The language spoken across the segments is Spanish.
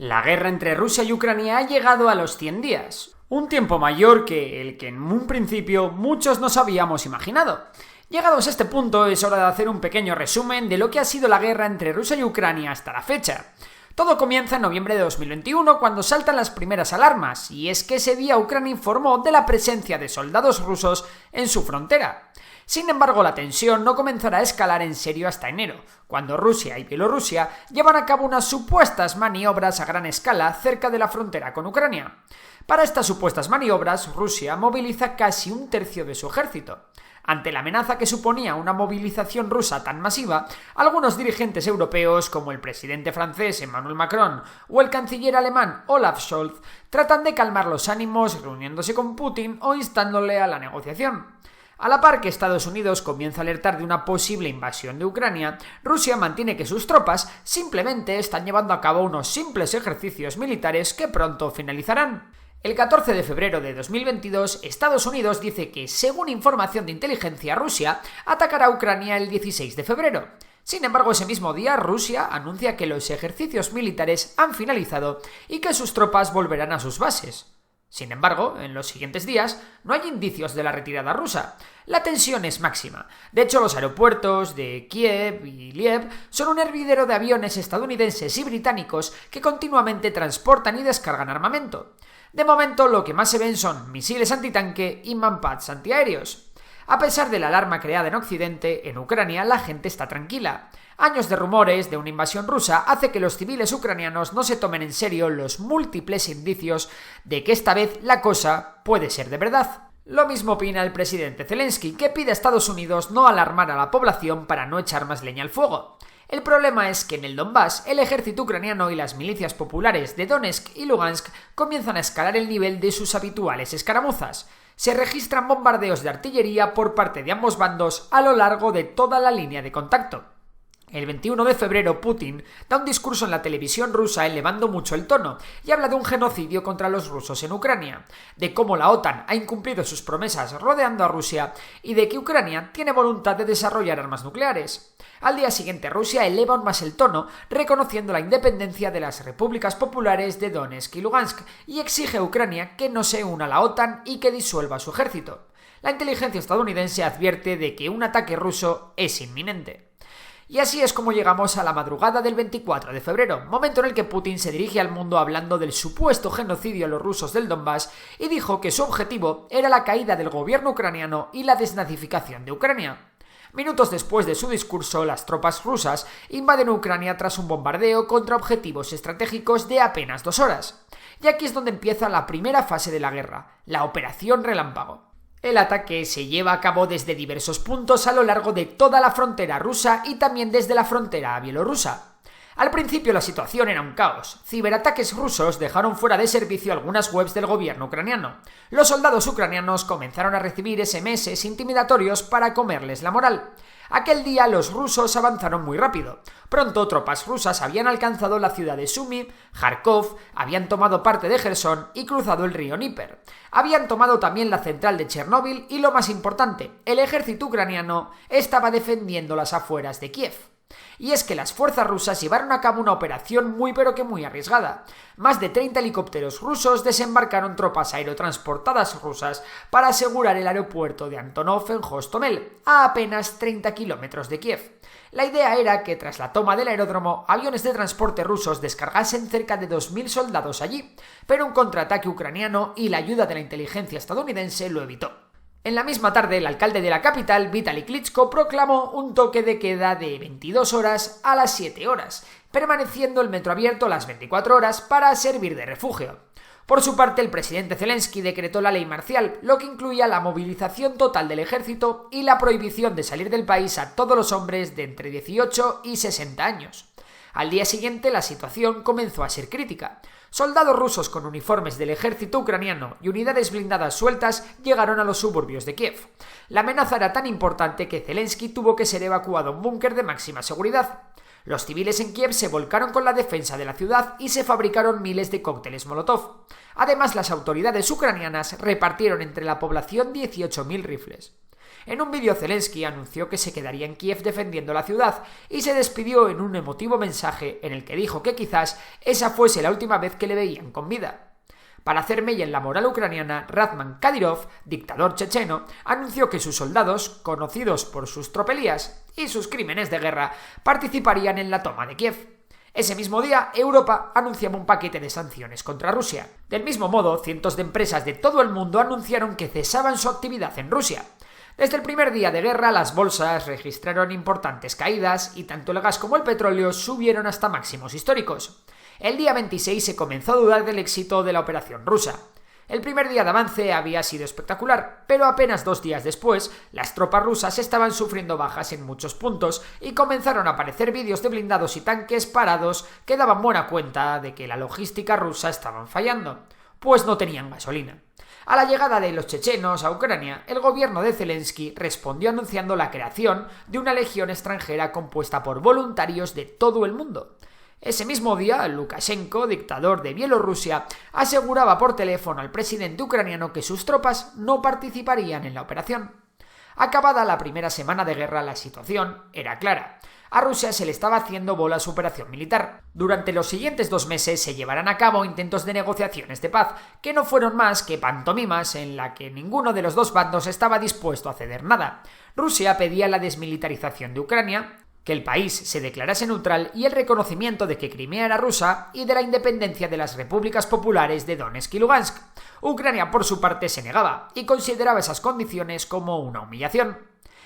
La guerra entre Rusia y Ucrania ha llegado a los 100 días, un tiempo mayor que el que en un principio muchos nos habíamos imaginado. Llegados a este punto, es hora de hacer un pequeño resumen de lo que ha sido la guerra entre Rusia y Ucrania hasta la fecha. Todo comienza en noviembre de 2021 cuando saltan las primeras alarmas, y es que ese día Ucrania informó de la presencia de soldados rusos en su frontera. Sin embargo, la tensión no comenzará a escalar en serio hasta enero, cuando Rusia y Bielorrusia llevan a cabo unas supuestas maniobras a gran escala cerca de la frontera con Ucrania. Para estas supuestas maniobras, Rusia moviliza casi un tercio de su ejército. Ante la amenaza que suponía una movilización rusa tan masiva, algunos dirigentes europeos, como el presidente francés Emmanuel Macron o el canciller alemán Olaf Scholz, tratan de calmar los ánimos reuniéndose con Putin o instándole a la negociación. A la par que Estados Unidos comienza a alertar de una posible invasión de Ucrania, Rusia mantiene que sus tropas simplemente están llevando a cabo unos simples ejercicios militares que pronto finalizarán. El 14 de febrero de 2022, Estados Unidos dice que, según información de inteligencia, Rusia atacará a Ucrania el 16 de febrero. Sin embargo, ese mismo día, Rusia anuncia que los ejercicios militares han finalizado y que sus tropas volverán a sus bases. Sin embargo, en los siguientes días no hay indicios de la retirada rusa. La tensión es máxima. De hecho, los aeropuertos de Kiev y Lviv son un hervidero de aviones estadounidenses y británicos que continuamente transportan y descargan armamento. De momento, lo que más se ven son misiles antitanque y manpads antiaéreos. A pesar de la alarma creada en Occidente, en Ucrania la gente está tranquila. Años de rumores de una invasión rusa hace que los civiles ucranianos no se tomen en serio los múltiples indicios de que esta vez la cosa puede ser de verdad. Lo mismo opina el presidente Zelensky, que pide a Estados Unidos no alarmar a la población para no echar más leña al fuego. El problema es que en el Donbass, el ejército ucraniano y las milicias populares de Donetsk y Lugansk comienzan a escalar el nivel de sus habituales escaramuzas. Se registran bombardeos de artillería por parte de ambos bandos a lo largo de toda la línea de contacto. El 21 de febrero, Putin da un discurso en la televisión rusa elevando mucho el tono y habla de un genocidio contra los rusos en Ucrania, de cómo la OTAN ha incumplido sus promesas rodeando a Rusia y de que Ucrania tiene voluntad de desarrollar armas nucleares. Al día siguiente, Rusia eleva aún más el tono, reconociendo la independencia de las repúblicas populares de Donetsk y Lugansk y exige a Ucrania que no se una a la OTAN y que disuelva su ejército. La inteligencia estadounidense advierte de que un ataque ruso es inminente. Y así es como llegamos a la madrugada del 24 de febrero, momento en el que Putin se dirige al mundo hablando del supuesto genocidio a los rusos del Donbass y dijo que su objetivo era la caída del gobierno ucraniano y la desnazificación de Ucrania. Minutos después de su discurso, las tropas rusas invaden Ucrania tras un bombardeo contra objetivos estratégicos de apenas 2 horas. Y aquí es donde empieza la primera fase de la guerra, la Operación Relámpago. El ataque se lleva a cabo desde diversos puntos a lo largo de toda la frontera rusa y también desde la frontera bielorrusa. Al principio la situación era un caos. Ciberataques rusos dejaron fuera de servicio algunas webs del gobierno ucraniano. Los soldados ucranianos comenzaron a recibir SMS intimidatorios para comerles la moral. Aquel día los rusos avanzaron muy rápido. Pronto tropas rusas habían alcanzado la ciudad de Sumy, Kharkov, habían tomado parte de Jersón y cruzado el río Dnieper. Habían tomado también la central de Chernóbil y, lo más importante, el ejército ucraniano estaba defendiendo las afueras de Kiev. Y es que las fuerzas rusas llevaron a cabo una operación muy arriesgada. Más de 30 helicópteros rusos desembarcaron tropas aerotransportadas rusas para asegurar el aeropuerto de Antonov en Hostomel, a apenas 30 kilómetros de Kiev. La idea era que tras la toma del aeródromo, aviones de transporte rusos descargasen cerca de 2.000 soldados allí, pero un contraataque ucraniano y la ayuda de la inteligencia estadounidense lo evitó. En la misma tarde, el alcalde de la capital, Vitaly Klitschko, proclamó un toque de queda de 22 horas a las 7 horas, permaneciendo el metro abierto las 24 horas para servir de refugio. Por su parte, el presidente Zelensky decretó la ley marcial, lo que incluía la movilización total del ejército y la prohibición de salir del país a todos los hombres de entre 18 y 60 años. Al día siguiente, la situación comenzó a ser crítica. Soldados rusos con uniformes del ejército ucraniano y unidades blindadas sueltas llegaron a los suburbios de Kiev. La amenaza era tan importante que Zelensky tuvo que ser evacuado a un búnker de máxima seguridad. Los civiles en Kiev se volcaron con la defensa de la ciudad y se fabricaron miles de cócteles Molotov. Además, las autoridades ucranianas repartieron entre la población 18.000 rifles. En un vídeo Zelensky anunció que se quedaría en Kiev defendiendo la ciudad y se despidió en un emotivo mensaje en el que dijo que quizás esa fuese la última vez que le veían con vida. Para hacer mella en la moral ucraniana, Radman Kadyrov, dictador checheno, anunció que sus soldados, conocidos por sus tropelías y sus crímenes de guerra, participarían en la toma de Kiev. Ese mismo día, Europa anunciaba un paquete de sanciones contra Rusia. Del mismo modo, cientos de empresas de todo el mundo anunciaron que cesaban su actividad en Rusia. Desde el primer día de guerra, las bolsas registraron importantes caídas y tanto el gas como el petróleo subieron hasta máximos históricos. El día 26 se comenzó a dudar del éxito de la operación rusa. El primer día de avance había sido espectacular, pero apenas 2 días después, las tropas rusas estaban sufriendo bajas en muchos puntos y comenzaron a aparecer vídeos de blindados y tanques parados que daban buena cuenta de que la logística rusa estaba fallando, pues no tenían gasolina. A la llegada de los chechenos a Ucrania, el gobierno de Zelensky respondió anunciando la creación de una legión extranjera compuesta por voluntarios de todo el mundo. Ese mismo día, Lukashenko, dictador de Bielorrusia, aseguraba por teléfono al presidente ucraniano que sus tropas no participarían en la operación. Acabada la primera semana de guerra, la situación era clara. A Rusia se le estaba haciendo bola su operación militar. Durante los siguientes 2 meses se llevarán a cabo intentos de negociaciones de paz, que no fueron más que pantomimas en la que ninguno de los 2 bandos estaba dispuesto a ceder nada. Rusia pedía la desmilitarización de Ucrania, que el país se declarase neutral y el reconocimiento de que Crimea era rusa y de la independencia de las repúblicas populares de Donetsk y Lugansk. Ucrania, por su parte, se negaba y consideraba esas condiciones como una humillación.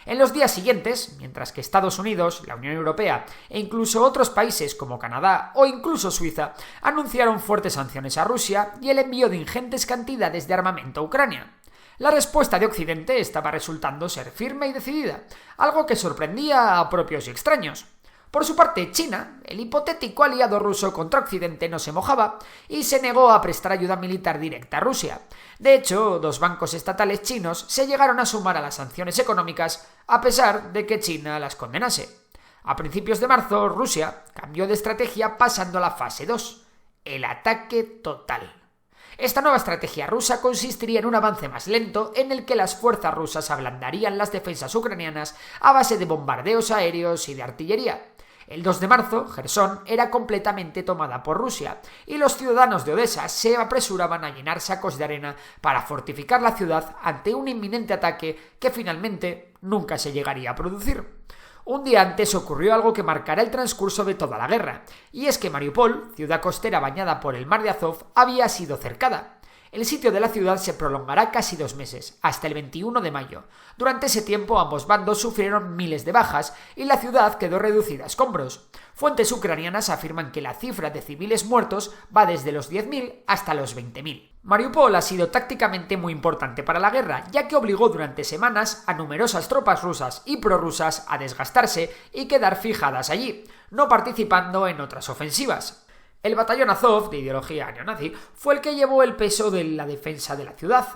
En los días siguientes, mientras que Estados Unidos, la Unión Europea e incluso otros países como Canadá o incluso Suiza anunciaron fuertes sanciones a Rusia y el envío de ingentes cantidades de armamento a Ucrania. La respuesta de Occidente estaba resultando ser firme y decidida, algo que sorprendía a propios y extraños. Por su parte, China, el hipotético aliado ruso contra Occidente, no se mojaba y se negó a prestar ayuda militar directa a Rusia. De hecho, 2 bancos estatales chinos se llegaron a sumar a las sanciones económicas a pesar de que China las condenase. A principios de marzo, Rusia cambió de estrategia pasando a la fase 2, el ataque total. Esta nueva estrategia rusa consistiría en un avance más lento en el que las fuerzas rusas ablandarían las defensas ucranianas a base de bombardeos aéreos y de artillería. El 2 de marzo, Jersón era completamente tomada por Rusia y los ciudadanos de Odessa se apresuraban a llenar sacos de arena para fortificar la ciudad ante un inminente ataque que finalmente nunca se llegaría a producir. Un día antes ocurrió algo que marcará el transcurso de toda la guerra, y es que Mariupol, ciudad costera bañada por el mar de Azov, había sido cercada. El sitio de la ciudad se prolongará casi 2 meses, hasta el 21 de mayo. Durante ese tiempo ambos bandos sufrieron miles de bajas y la ciudad quedó reducida a escombros. Fuentes ucranianas afirman que la cifra de civiles muertos va desde los 10.000 hasta los 20.000. Mariupol ha sido tácticamente muy importante para la guerra, ya que obligó durante semanas a numerosas tropas rusas y prorrusas a desgastarse y quedar fijadas allí, no participando en otras ofensivas. El batallón Azov, de ideología neonazi, fue el que llevó el peso de la defensa de la ciudad.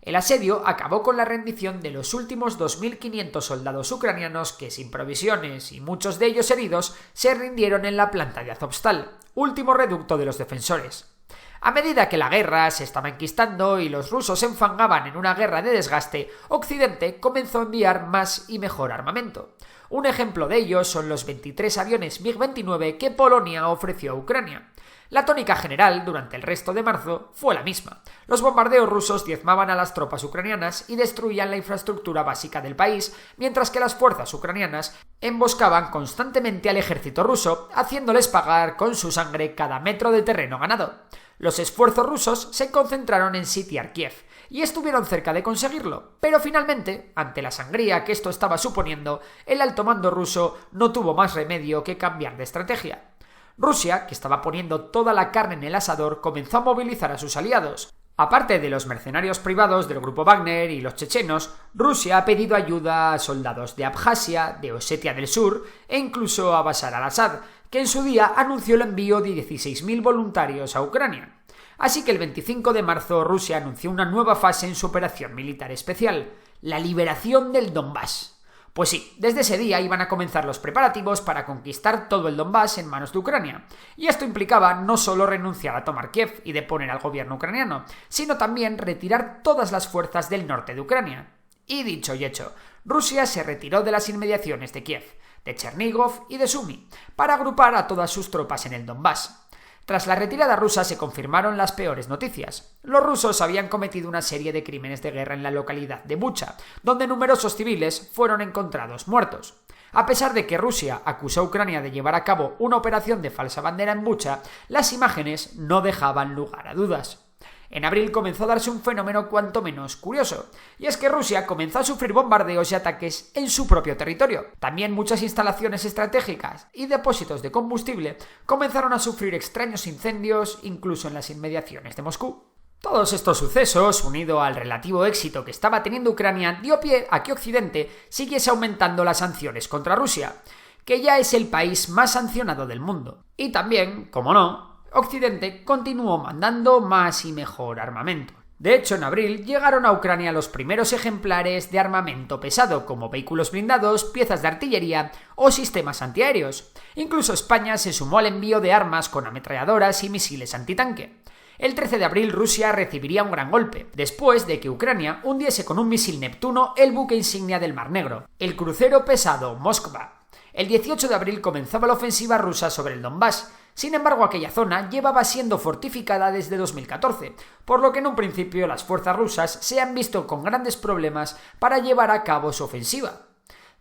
El asedio acabó con la rendición de los últimos 2.500 soldados ucranianos que, sin provisiones y muchos de ellos heridos, se rindieron en la planta de Azovstal, último reducto de los defensores. A medida que la guerra se estaba enquistando y los rusos se enfangaban en una guerra de desgaste, Occidente comenzó a enviar más y mejor armamento. Un ejemplo de ello son los 23 aviones MiG-29 que Polonia ofreció a Ucrania. La tónica general durante el resto de marzo fue la misma. Los bombardeos rusos diezmaban a las tropas ucranianas y destruían la infraestructura básica del país, mientras que las fuerzas ucranianas emboscaban constantemente al ejército ruso, haciéndoles pagar con su sangre cada metro de terreno ganado. Los esfuerzos rusos se concentraron en sitiar Kiev, y estuvieron cerca de conseguirlo, pero finalmente, ante la sangría que esto estaba suponiendo, el alto mando ruso no tuvo más remedio que cambiar de estrategia. Rusia, que estaba poniendo toda la carne en el asador, comenzó a movilizar a sus aliados. Aparte de los mercenarios privados del grupo Wagner y los chechenos, Rusia ha pedido ayuda a soldados de Abjasia, de Osetia del Sur e incluso a Bashar al-Assad, que en su día anunció el envío de 16.000 voluntarios a Ucrania. Así que el 25 de marzo Rusia anunció una nueva fase en su operación militar especial, la liberación del Donbass. Pues sí, desde ese día iban a comenzar los preparativos para conquistar todo el Donbass en manos de Ucrania. Y esto implicaba no solo renunciar a tomar Kiev y deponer al gobierno ucraniano, sino también retirar todas las fuerzas del norte de Ucrania. Y dicho y hecho, Rusia se retiró de las inmediaciones de Kiev, de Chernigov y de Sumy, para agrupar a todas sus tropas en el Donbass. Tras la retirada rusa se confirmaron las peores noticias. Los rusos habían cometido una serie de crímenes de guerra en la localidad de Bucha, donde numerosos civiles fueron encontrados muertos. A pesar de que Rusia acusó a Ucrania de llevar a cabo una operación de falsa bandera en Bucha, las imágenes no dejaban lugar a dudas. En abril comenzó a darse un fenómeno cuanto menos curioso, y es que Rusia comenzó a sufrir bombardeos y ataques en su propio territorio. También muchas instalaciones estratégicas y depósitos de combustible comenzaron a sufrir extraños incendios, incluso en las inmediaciones de Moscú. Todos estos sucesos, unido al relativo éxito que estaba teniendo Ucrania, dio pie a que Occidente siguiese aumentando las sanciones contra Rusia, que ya es el país más sancionado del mundo. Y también, como no, Occidente continuó mandando más y mejor armamento. De hecho, en abril llegaron a Ucrania los primeros ejemplares de armamento pesado, como vehículos blindados, piezas de artillería o sistemas antiaéreos. Incluso España se sumó al envío de armas con ametralladoras y misiles antitanque. El 13 de abril Rusia recibiría un gran golpe, después de que Ucrania hundiese con un misil Neptuno el buque insignia del Mar Negro, el crucero pesado Moskva. El 18 de abril comenzaba la ofensiva rusa sobre el Donbass. Sin embargo, aquella zona llevaba siendo fortificada desde 2014, por lo que en un principio las fuerzas rusas se han visto con grandes problemas para llevar a cabo su ofensiva.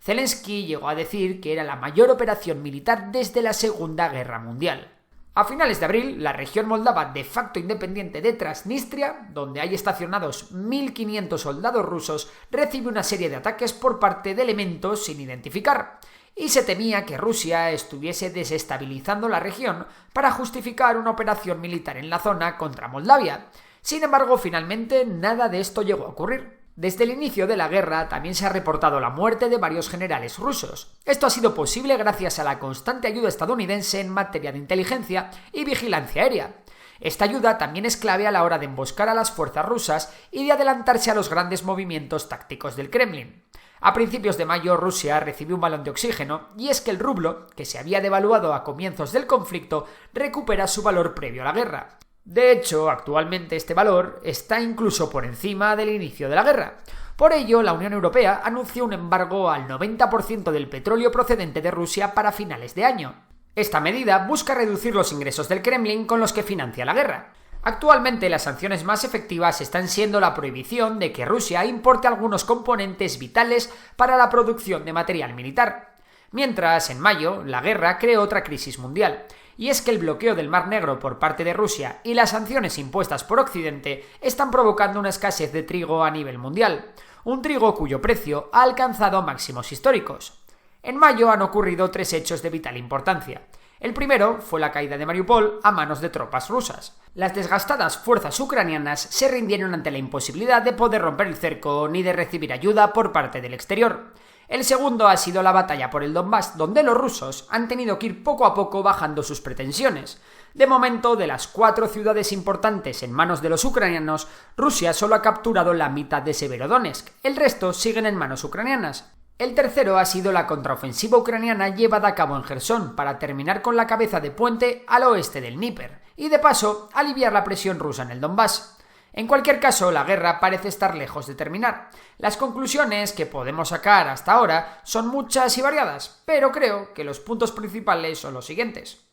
Zelensky llegó a decir que era la mayor operación militar desde la Segunda Guerra Mundial. A finales de abril, la región moldava de facto independiente de Transnistria, donde hay estacionados 1.500 soldados rusos, recibe una serie de ataques por parte de elementos sin identificar, y se temía que Rusia estuviese desestabilizando la región para justificar una operación militar en la zona contra Moldavia. Sin embargo, finalmente nada de esto llegó a ocurrir. Desde el inicio de la guerra también se ha reportado la muerte de varios generales rusos. Esto ha sido posible gracias a la constante ayuda estadounidense en materia de inteligencia y vigilancia aérea. Esta ayuda también es clave a la hora de emboscar a las fuerzas rusas y de adelantarse a los grandes movimientos tácticos del Kremlin. A principios de mayo Rusia recibió un balón de oxígeno, y es que el rublo, que se había devaluado a comienzos del conflicto, recupera su valor previo a la guerra. De hecho, actualmente este valor está incluso por encima del inicio de la guerra. Por ello, la Unión Europea anunció un embargo al 90% del petróleo procedente de Rusia para finales de año. Esta medida busca reducir los ingresos del Kremlin con los que financia la guerra. Actualmente las sanciones más efectivas están siendo la prohibición de que Rusia importe algunos componentes vitales para la producción de material militar. Mientras, en mayo, la guerra creó otra crisis mundial, y es que el bloqueo del Mar Negro por parte de Rusia y las sanciones impuestas por Occidente están provocando una escasez de trigo a nivel mundial, un trigo cuyo precio ha alcanzado máximos históricos. En mayo han ocurrido 3 hechos de vital importancia. El primero fue la caída de Mariupol a manos de tropas rusas. Las desgastadas fuerzas ucranianas se rindieron ante la imposibilidad de poder romper el cerco ni de recibir ayuda por parte del exterior. El segundo ha sido la batalla por el Donbass, donde los rusos han tenido que ir poco a poco bajando sus pretensiones. De momento, de las 4 ciudades importantes en manos de los ucranianos, Rusia solo ha capturado la mitad de Severodonetsk, el resto siguen en manos ucranianas. El tercero ha sido la contraofensiva ucraniana llevada a cabo en Jersón para terminar con la cabeza de puente al oeste del Dníper y, de paso, aliviar la presión rusa en el Donbass. En cualquier caso, la guerra parece estar lejos de terminar. Las conclusiones que podemos sacar hasta ahora son muchas y variadas, pero creo que los puntos principales son los siguientes.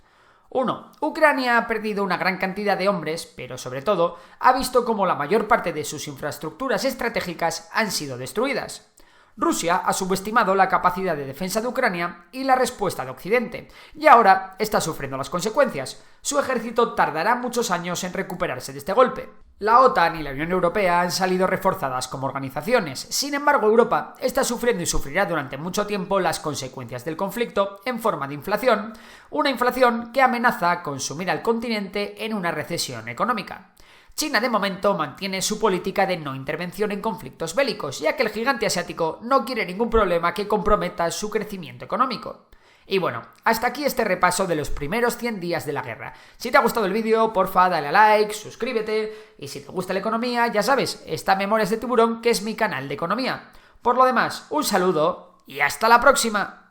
1. Ucrania ha perdido una gran cantidad de hombres, pero sobre todo ha visto cómo la mayor parte de sus infraestructuras estratégicas han sido destruidas. Rusia ha subestimado la capacidad de defensa de Ucrania y la respuesta de Occidente, y ahora está sufriendo las consecuencias. Su ejército tardará muchos años en recuperarse de este golpe. La OTAN y la Unión Europea han salido reforzadas como organizaciones. Sin embargo, Europa está sufriendo y sufrirá durante mucho tiempo las consecuencias del conflicto en forma de inflación, una inflación que amenaza con sumir al continente en una recesión económica. China de momento mantiene su política de no intervención en conflictos bélicos, ya que el gigante asiático no quiere ningún problema que comprometa su crecimiento económico. Y bueno, hasta aquí este repaso de los primeros 100 días de la guerra. Si te ha gustado el vídeo, porfa, dale a like, suscríbete, y si te gusta la economía, ya sabes, está Memorias de Tiburón, que es mi canal de economía. Por lo demás, un saludo y hasta la próxima.